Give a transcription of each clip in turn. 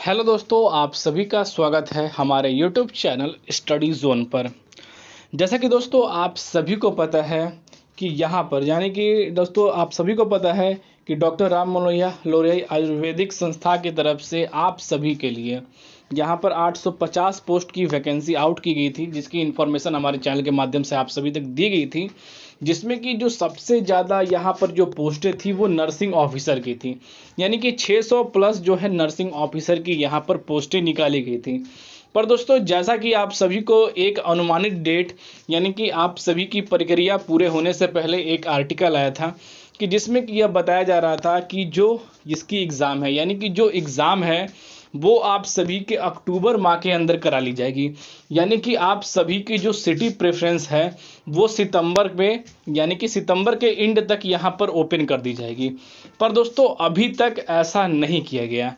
Hello दोस्तों, आप सभी का स्वागत है हमारे यूट्यूब चैनल स्टडी जोन पर। जैसा कि दोस्तों आप सभी को पता है कि यहाँ पर दोस्तों आप सभी को पता है कि डॉक्टर राम मनोहर लोहिया आयुर्वेदिक संस्था की तरफ से आप सभी के लिए यहाँ पर 850 पोस्ट की वैकेंसी आउट की गई थी, जिसकी इन्फॉर्मेशन हमारे चैनल के माध्यम से आप सभी तक दी गई थी। जिसमें कि जो सबसे ज़्यादा यहाँ पर जो पोस्टें थी वो नर्सिंग ऑफिसर की थी, यानी कि 600 प्लस जो है नर्सिंग ऑफिसर की यहाँ पर पोस्टें निकाली गई थी। पर दोस्तों जैसा कि आप सभी को एक अनुमानित डेट यानी कि आप सभी की प्रक्रिया पूरे होने से पहले एक आर्टिकल आया था कि जिसमें कि यह बताया जा रहा था कि जो इसकी एग्ज़ाम है यानी कि जो एग्ज़ाम है वो आप सभी के अक्टूबर माह के अंदर करा ली जाएगी। यानी कि आप सभी की जो सिटी प्रेफरेंस है वो सितंबर में यानी कि सितंबर के एंड तक यहाँ पर ओपन कर दी जाएगी। पर दोस्तों अभी तक ऐसा नहीं किया गया।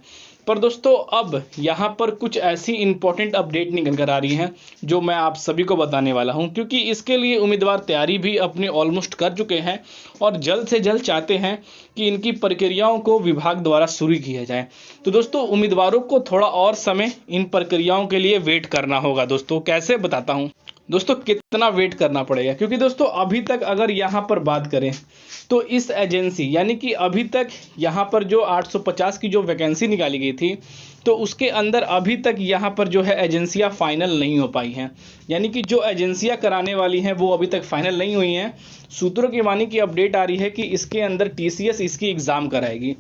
पर दोस्तों अब यहाँ पर कुछ ऐसी इंपॉर्टेंट अपडेट निकल कर आ रही हैं जो मैं आप सभी को बताने वाला हूँ, क्योंकि इसके लिए उम्मीदवार तैयारी भी अपनी ऑलमोस्ट कर चुके हैं और जल्द से जल्द चाहते हैं कि इनकी प्रक्रियाओं को विभाग द्वारा शुरू किया जाए। तो दोस्तों उम्मीदवारों को थोड़ा और समय इन प्रक्रियाओं के लिए वेट करना होगा। दोस्तों कैसे बताता हूँ दोस्तों कितना वेट करना पड़ेगा, क्योंकि दोस्तों अभी तक अगर यहाँ पर बात करें तो इस एजेंसी यानी कि अभी तक यहाँ पर जो 850 की जो वैकेंसी निकाली गई थी तो उसके अंदर अभी तक यहाँ पर जो है एजेंसियाँ फाइनल नहीं हो पाई हैं। यानी कि जो एजेंसियाँ कराने वाली हैं वो अभी तक फाइनल नहीं हुई हैं। सूत्रों की मानी की अपडेट आ रही है कि इसके अंदर टीसीएस इसकी एग्ज़ाम कराएगी।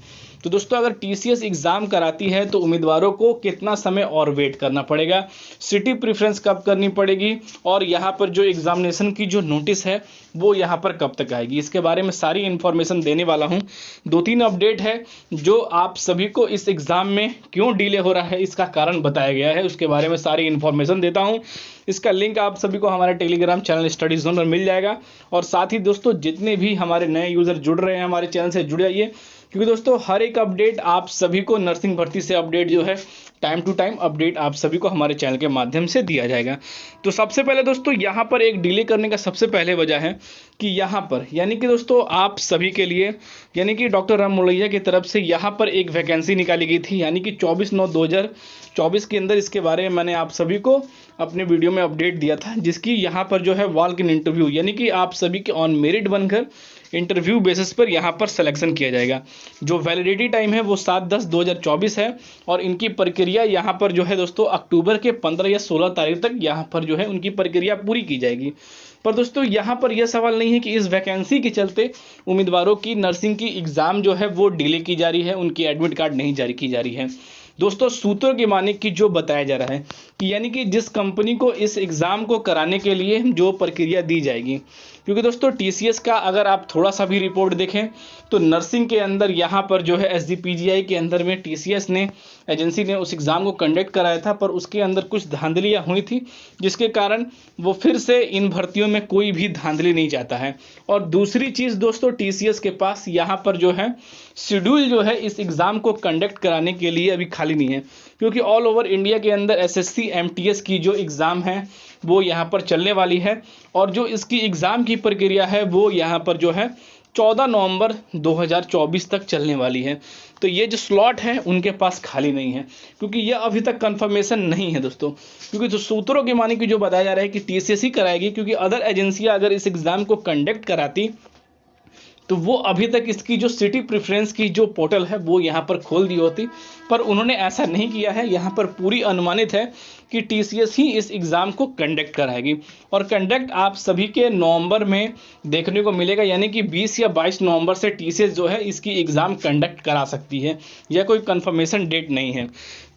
तो दोस्तों अगर टीसीएस एग्ज़ाम कराती है तो उम्मीदवारों को कितना समय और वेट करना पड़ेगा, सिटी प्रेफरेंस कब करनी पड़ेगी और यहाँ पर जो एग्जामिनेशन की जो नोटिस है वो यहाँ पर कब तक आएगी, इसके बारे में सारी इन्फॉर्मेशन देने वाला हूँ। 2-3 अपडेट है जो आप सभी को इस एग्ज़ाम में क्यों डिले हो रहा है इसका कारण बताया गया है, उसके बारे में सारी इन्फॉर्मेशन देता हूँ। इसका लिंक आप सभी को हमारे टेलीग्राम चैनल स्टडी जोन पर मिल जाएगा। और साथ ही दोस्तों जितने भी हमारे नए यूज़र जुड़ रहे हैं हमारे चैनल से जुड़ जाइए, क्योंकि दोस्तों हर एक अपडेट आप सभी को नर्सिंग भर्ती से अपडेट जो है टाइम टू टाइम अपडेट आप सभी को हमारे चैनल के माध्यम से दिया जाएगा। तो सबसे पहले दोस्तों यहाँ पर एक डिले करने का सबसे पहले वजह है कि यहाँ पर यानी कि दोस्तों आप सभी के लिए यानी कि डॉक्टर राम मनोहर की तरफ से यहाँ पर एक वैकेंसी निकाली गई थी, यानी कि 24/9/2024 के अंदर। इसके बारे में मैंने आप सभी को अपने वीडियो में अपडेट दिया था, जिसकी यहाँ पर जो है वॉक इन इंटरव्यू यानी कि आप सभी के ऑन मेरिट बनकर इंटरव्यू बेसिस पर यहाँ पर सिलेक्शन किया जाएगा। जो वैलिडिटी टाइम है वो 7/10/2024 है और इनकी प्रक्रिया यहाँ पर जो है दोस्तों अक्टूबर के 15 या 16 तारीख तक यहाँ पर जो है उनकी प्रक्रिया पूरी की जाएगी। पर दोस्तों यहाँ पर यह सवाल नहीं है कि इस वैकेंसी के चलते उम्मीदवारों की नर्सिंग की एग्ज़ाम जो है वो डिले की जा रही है, उनकी एडमिट कार्ड नहीं जारी की जा रही है। दोस्तों सूत्रों की माने कि जो बताया जा रहा है कि यानी कि जिस कंपनी को इस एग्ज़ाम को कराने के लिए जो प्रक्रिया दी जाएगी, क्योंकि दोस्तों टीसीएस का अगर आप थोड़ा सा भी रिपोर्ट देखें तो नर्सिंग के अंदर यहाँ पर जो है एसजीपीजीआई के अंदर में टीसीएस ने एजेंसी ने उस एग्ज़ाम को कंडक्ट कराया था, पर उसके अंदर कुछ धांधलियाँ हुई थी जिसके कारण वो फिर से इन भर्तियों में कोई भी धांधली नहीं चाहता है। और दूसरी चीज़ दोस्तों टीसीएस के पास यहाँ पर जो है शेड्यूल जो है इस एग्ज़ाम को कंडक्ट कराने के लिए अभी खाली नहीं है, क्योंकि ऑल ओवर इंडिया के अंदर एसएससी एमटीएस की जो एग्ज़ाम है वो यहाँ पर चलने वाली है और जो इसकी एग्ज़ाम की प्रक्रिया है वो यहाँ पर जो है 14 नवंबर 2024 तक चलने वाली है। तो ये जो स्लॉट है उनके पास खाली नहीं है, क्योंकि ये अभी तक कंफर्मेशन नहीं है दोस्तों, क्योंकि तो सूत्रों के माने कि जो बताया जा रहा है कि टीसीएस ही कराएगी, क्योंकि अदर एजेंसियां अगर इस एग्ज़ाम को कंडक्ट कराती तो वो अभी तक इसकी जो सिटी प्रेफरेंस की जो पोर्टल है वो यहाँ पर खोल दी होती, पर उन्होंने ऐसा नहीं किया है। यहाँ पर पूरी अनुमानित है कि टीसीएस ही इस एग्ज़ाम को कंडक्ट कराएगी और कंडक्ट आप सभी के नवंबर में देखने को मिलेगा, यानी कि 20 या 22 नवंबर से टीसीएस जो है इसकी एग्ज़ाम कंडक्ट करा सकती है। यह कोई कंफर्मेशन डेट नहीं है।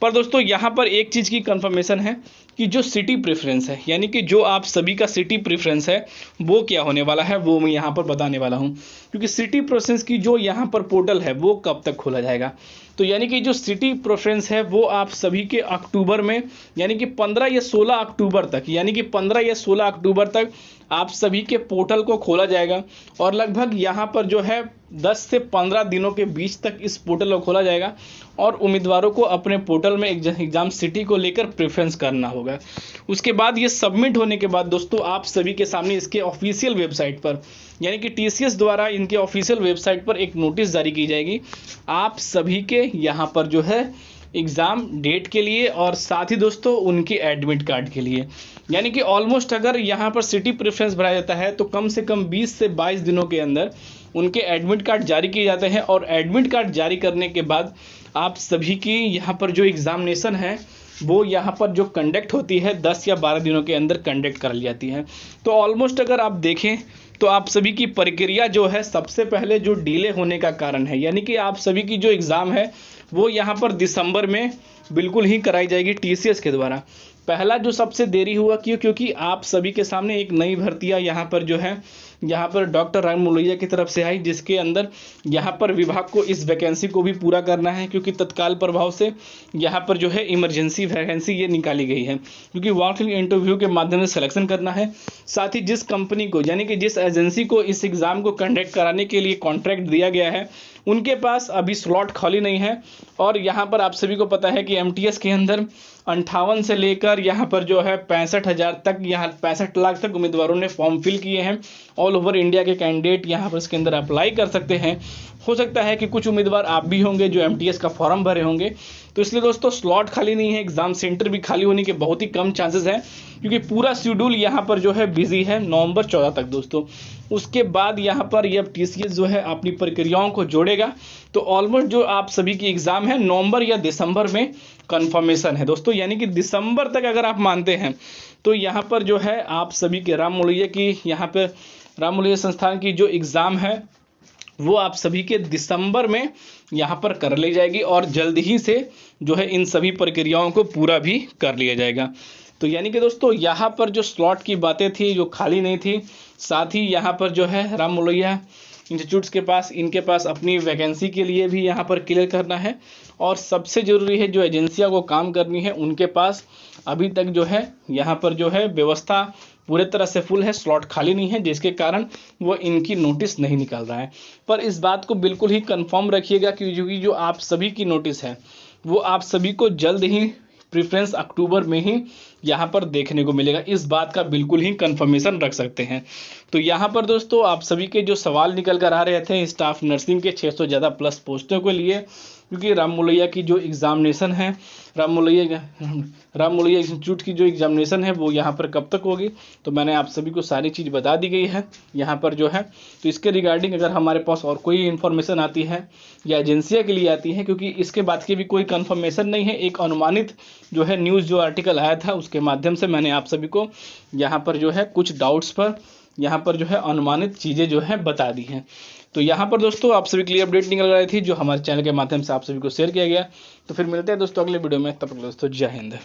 पर दोस्तों यहाँ पर एक चीज़ की कंफर्मेशन है कि जो सिटी प्रेफरेंस है यानी कि जो आप सभी का सिटी प्रेफरेंस है वो क्या होने वाला है वो मैं यहाँ पर बताने वाला हूँ, क्योंकि सिटी प्रेफरेंस की जो यहाँ पर पोर्टल है वो कब तक खोला जाएगा। तो यानी कि जो सिटी प्रेफरेंस है वो आप सभी के अक्टूबर में यानी कि 15 या 16 अक्टूबर तक यानी कि 15 या 16 अक्टूबर तक आप सभी के पोर्टल को खोला जाएगा और लगभग यहाँ पर जो है 10 से 15 दिनों के बीच तक इस पोर्टल को खोला जाएगा और उम्मीदवारों को अपने पोर्टल में एग्ज़ाम सिटी को लेकर प्रेफरेंस करना होगा। उसके बाद ये सबमिट होने के बाद दोस्तों आप सभी के सामने इसके ऑफिशियल वेबसाइट पर यानी कि टीसीएस द्वारा इनके ऑफिशियल वेबसाइट पर एक नोटिस जारी की जाएगी। आप सभी के यहाँ पर जो है एग्ज़ाम डेट के लिए और साथ ही दोस्तों उनके एडमिट कार्ड के लिए। यानी कि ऑलमोस्ट अगर यहाँ पर सिटी प्रेफरेंस भरा जाता है तो कम से कम 20 से 22 दिनों के अंदर उनके एडमिट कार्ड जारी किए जाते हैं और एडमिट कार्ड जारी करने के बाद आप सभी की यहाँ पर जो एग्ज़ामिनेशन है वो यहाँ पर जो कंडक्ट होती है 10 या 12 दिनों के अंदर कंडक्ट कर ली जाती है। तो ऑलमोस्ट अगर आप देखें तो आप सभी की प्रक्रिया जो है सबसे पहले जो डिले होने का कारण है, यानी कि आप सभी की जो एग्ज़ाम है वो यहाँ पर दिसंबर में बिल्कुल ही कराई जाएगी टीसीएस के द्वारा। पहला जो सबसे देरी हुआ क्योंकि आप सभी के सामने एक नई भर्तियाँ यहाँ पर जो है यहाँ पर डॉक्टर राम मुलैया की तरफ से आई, जिसके अंदर यहाँ पर विभाग को इस वैकेंसी को भी पूरा करना है क्योंकि तत्काल प्रभाव से यहाँ पर जो है इमरजेंसी वैकेंसी ये निकाली गई है क्योंकि वॉक इन इंटरव्यू के माध्यम से सिलेक्शन करना है। साथ ही जिस कंपनी को यानी कि जिस एजेंसी को इस एग्ज़ाम को कंडक्ट कराने के लिए कॉन्ट्रैक्ट दिया गया है उनके पास अभी स्लॉट खाली नहीं है। और यहाँ पर आप सभी को पता है कि एमटीएस के अंदर 58 से लेकर यहाँ पर जो है 65,000 तक, यहाँ 65 लाख तक उम्मीदवारों ने फॉर्म फिल किए हैं। ऑल ओवर इंडिया के कैंडिडेट यहाँ पर इसके अंदर अप्लाई कर सकते हैं। हो सकता है कि कुछ उम्मीदवार आप भी होंगे जो एमटीएस का फॉर्म भरे होंगे, तो इसलिए दोस्तों स्लॉट खाली नहीं है, एग्ज़ाम सेंटर भी खाली होने के बहुत ही कम चांसेस हैं क्योंकि पूरा शेड्यूल यहाँ पर जो है बिजी है नवंबर 14 तक दोस्तों। उसके बाद यहाँ पर ये टीसीएस जो है अपनी प्रक्रियाओं को जोड़ेगा, तो ऑलमोस्ट जो आप सभी की एग्ज़ाम है नवंबर या दिसंबर में कन्फर्मेशन है दोस्तों। यानी कि दिसंबर तक अगर आप मानते हैं तो यहाँ पर जो है आप सभी के राम मुलैया की यहाँ पर राम मुलैया संस्थान की जो एग्ज़ाम है वो आप सभी के दिसंबर में यहाँ पर कर ली जाएगी और जल्द ही से जो है इन सभी प्रक्रियाओं को पूरा भी कर लिया जाएगा। तो यानी कि दोस्तों यहाँ पर जो स्लॉट की बातें थी जो खाली नहीं थी, साथ ही यहाँ पर जो है राम मुलैया इंस्टीट्यूट्स के पास इनके पास अपनी वैकेंसी के लिए भी यहाँ पर क्लियर करना है और सबसे ज़रूरी है जो एजेंसियाँ को काम करनी है उनके पास अभी तक जो है यहाँ पर जो है व्यवस्था पूरे तरह से फुल है, स्लॉट खाली नहीं है, जिसके कारण वो इनकी नोटिस नहीं निकल रहा है। पर इस बात को बिल्कुल ही कंफर्म रखिएगा क्योंकि जो आप सभी की नोटिस है वो आप सभी को जल्द ही प्रेफरेंस अक्टूबर में ही यहाँ पर देखने को मिलेगा, इस बात का बिल्कुल ही कंफर्मेशन रख सकते हैं। तो यहाँ पर दोस्तों आप सभी के जो सवाल निकल कर आ रहे थे स्टाफ नर्सिंग के 600 ज़्यादा प्लस पोस्टों के लिए, क्योंकि राम मुलैया की जो एग्ज़ामिनेशन है राम मुलैया इंस्टीट्यूट की जो एग्ज़ामिनेशन है वो यहाँ पर कब तक होगी, तो मैंने आप सभी को सारी चीज़ बता दी गई है यहाँ पर जो है। तो इसके रिगार्डिंग अगर हमारे पास और कोई इन्फॉर्मेशन आती है या एजेंसिया के लिए आती है, क्योंकि इसके बाद की भी कोई कंफर्मेशन नहीं है, एक अनुमानित जो है न्यूज़ जो आर्टिकल आया था उसके माध्यम से मैंने आप सभी को यहाँ पर जो है कुछ डाउट्स पर यहाँ पर जो है अनुमानित चीज़ें जो है बता दी हैं। तो यहाँ पर दोस्तों आप सभी के लिए अपडेट निकल रही थी जो हमारे चैनल के माध्यम से आप सभी को शेयर किया गया। तो फिर मिलते हैं दोस्तों अगले वीडियो में, तब तक दोस्तों जय हिंद।